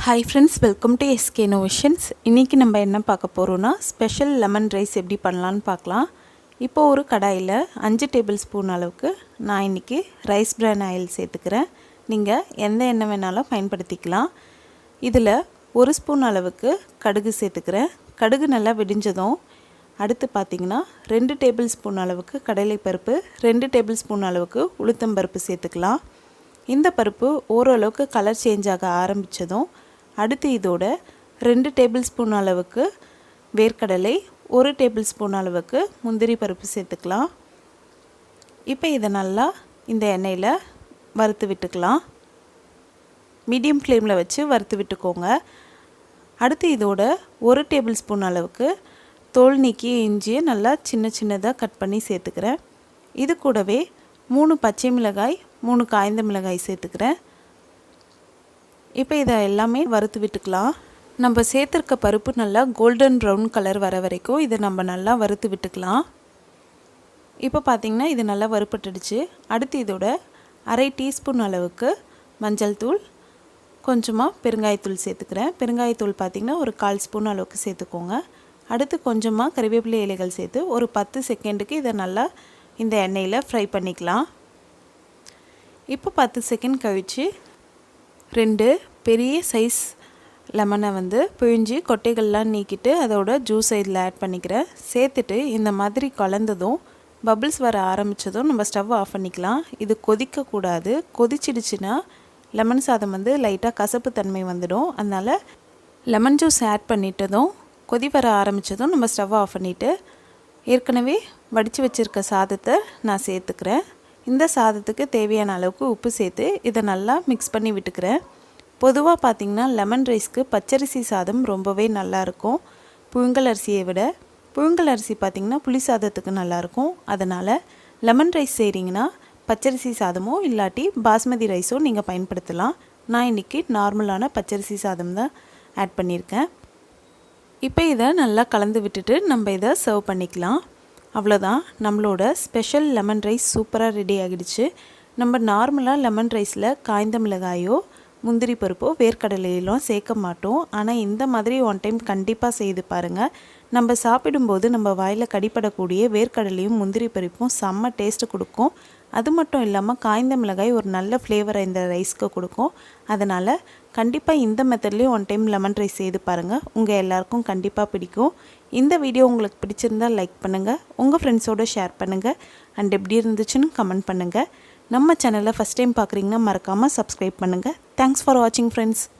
Hi friends, welcome to SK innovations. இன்றைக்கி நம்ம என்ன பார்க்க போகிறோன்னா ஸ்பெஷல் லெமன் ரைஸ் எப்படி பண்ணலான்னு பார்க்கலாம். இப்போ ஒரு கடாயில் 5 டேபிள் ஸ்பூன் அளவுக்கு நான் இன்றைக்கி ரைஸ் பிரான் ஆயில் சேர்த்துக்கிறேன். நீங்கள் எந்த எண்ணெய் வேணாலும் பயன்படுத்திக்கலாம். இதில் 1 ஸ்பூன் அளவுக்கு கடுகு சேர்த்துக்கிறேன். கடுகு நல்லா வெடிஞ்சதும் அடுத்து பார்த்திங்கன்னா 2 டேபிள் ஸ்பூன் அளவுக்கு கடலைப்பருப்பு, 2 டேபிள் ஸ்பூன் அளவுக்கு உளுத்தம்பருப்பு சேர்த்துக்கலாம். இந்த பருப்பு ஓரளவுக்கு கலர் சேஞ்ச் ஆக ஆரம்பித்ததும் அடுத்து இதோட 2 டேபிள் ஸ்பூன் அளவுக்கு வேர்க்கடலை, 1 டேபிள் ஸ்பூன் அளவுக்கு முந்திரி பருப்பு சேர்த்துக்கலாம். இப்போ இதை நல்லா இந்த எண்ணெயில் வறுத்து விட்டுக்கலாம். மீடியம் ஃப்ளேமில் வச்சு வறுத்து விட்டுக்கோங்க. அடுத்து இதோட 1 டேபிள் ஸ்பூன் அளவுக்கு தோல் நீக்கிய இஞ்சியை நல்லா சின்ன சின்னதாக கட் பண்ணி சேர்த்துக்கிறேன். இது கூடவே 3 பச்சை மிளகாய், 3 காய்ந்த மிளகாய் சேர்த்துக்கிறேன். இப்போ இதை எல்லாமே வறுத்து விட்டுக்கலாம். நம்ம சேர்த்துருக்க பருப்பு நல்லா கோல்டன் ப்ரௌன் கலர் வர வரைக்கும் இதை நம்ம நல்லா வறுத்து விட்டுக்கலாம். இப்போ பார்த்திங்கன்னா இது நல்லா வறுப்பட்டுடுச்சு. அடுத்து இதோட 1/2 டீஸ்பூன் அளவுக்கு மஞ்சள் தூள், கொஞ்சமாக பெருங்காயத்தூள் சேர்த்துக்கிறேன். பெருங்காயத்தூள் பார்த்திங்கன்னா ஒரு 1/4 ஸ்பூன் அளவுக்கு சேர்த்துக்கோங்க. அடுத்து கொஞ்சமாக கறிவேப்பிலை இலைகள் சேர்த்து ஒரு 10 செகண்டுக்கு இதை நல்லா இந்த எண்ணெயில் ஃப்ரை பண்ணிக்கலாம். இப்போ 10 செகண்ட் கழித்து 2 பெரிய சைஸ் லெமனை பிழிஞ்சு கொட்டைகள்லாம் நீக்கிட்டு அதோட ஜூஸை இதில் ஆட் பண்ணிக்கிறேன். சேர்த்துட்டு இந்த மாதிரி கலந்ததும் பபிள்ஸ் வர ஆரம்பித்ததும் நம்ம ஸ்டவ் ஆஃப் பண்ணிக்கலாம். இது கொதிக்கக்கூடாது. கொதிச்சிடுச்சுன்னா லெமன் சாதம் லைட்டாக கசப்பு தன்மை வந்துடும். அதனால் லெமன் ஜூஸ் ஆட் பண்ணிட்டதும் கொதி வர ஆரம்பித்ததும் நம்ம ஸ்டவ் ஆஃப் பண்ணிவிட்டு ஏற்கனவே வடித்து வச்சுருக்க சாதத்தை நான் சேர்த்துக்கிறேன். இந்த சாதத்துக்கு தேவையான அளவுக்கு உப்பு சேர்த்து இதை நல்லா மிக்ஸ் பண்ணி விட்டுக்கிறேன். பொதுவாக பார்த்திங்கன்னா லெமன் ரைஸ்க்கு பச்சரிசி சாதம் ரொம்பவே நல்லாயிருக்கும் புழுங்கல் அரிசியை விட. புழுங்கல் அரிசி பார்த்திங்கன்னா புளி சாதத்துக்கு நல்லாயிருக்கும். அதனால் லெமன் ரைஸ் செய்கிறீங்கன்னா பச்சரிசி சாதமோ இல்லாட்டி பாஸ்மதி ரைஸோ நீங்கள் பயன்படுத்தலாம். நான் இன்றைக்கி நார்மலான பச்சரிசி சாதம் தான் ஆட் பண்ணியிருக்கேன். இப்போ இதை நல்லா கலந்து விட்டுட்டு நம்ம இதை சர்வ் பண்ணிக்கலாம். அவ்வளோதான், நம்மளோட ஸ்பெஷல் லெமன் ரைஸ் சூப்பராக ரெடி ஆகிடுச்சு. நம்ம நார்மலாக லெமன் ரைஸில் காய்ந்த மிளகாயோ முந்திரி பருப்போ வேர்க்கடலையெல்லாம் சேர்க்க மாட்டோம். ஆனால் இந்த மாதிரி ஒன் டைம் கண்டிப்பாக செய்து பாருங்கள். நம்ம சாப்பிடும்போது நம்ம வாயில் கடிப்படக்கூடிய வேர்க்கடலையும் முந்திரி பருப்பும் செம்ம டேஸ்ட்டு கொடுக்கும். அது மட்டும் இல்லாமல் காய்ந்த மிளகாய் ஒரு நல்ல ஃப்ளேவரை இந்த ரைஸ்க்கு கொடுக்கும். அதனால் கண்டிப்பாக இந்த மெத்தட்லேயும் ஒன் டைம் லெமன் ரைஸ் செய்து பாருங்கள். உங்கள் எல்லாருக்கும் கண்டிப்பாக பிடிக்கும். இந்த வீடியோ உங்களுக்கு பிடிச்சிருந்தால் லைக் பண்ணுங்கள், உங்கள் ஃப்ரெண்ட்ஸோடு ஷேர் பண்ணுங்கள், அண்ட் எப்படி இருந்துச்சுன்னு கமெண்ட் பண்ணுங்கள். நம்ம சேனலை ஃபஸ்ட் டைம் பார்க்குறீங்கன்னா மறக்காமல் சப்ஸ்கிரைப் பண்ணுங்கள். தேங்க்ஸ் ஃபார் வாட்சிங் ஃப்ரெண்ட்ஸ்.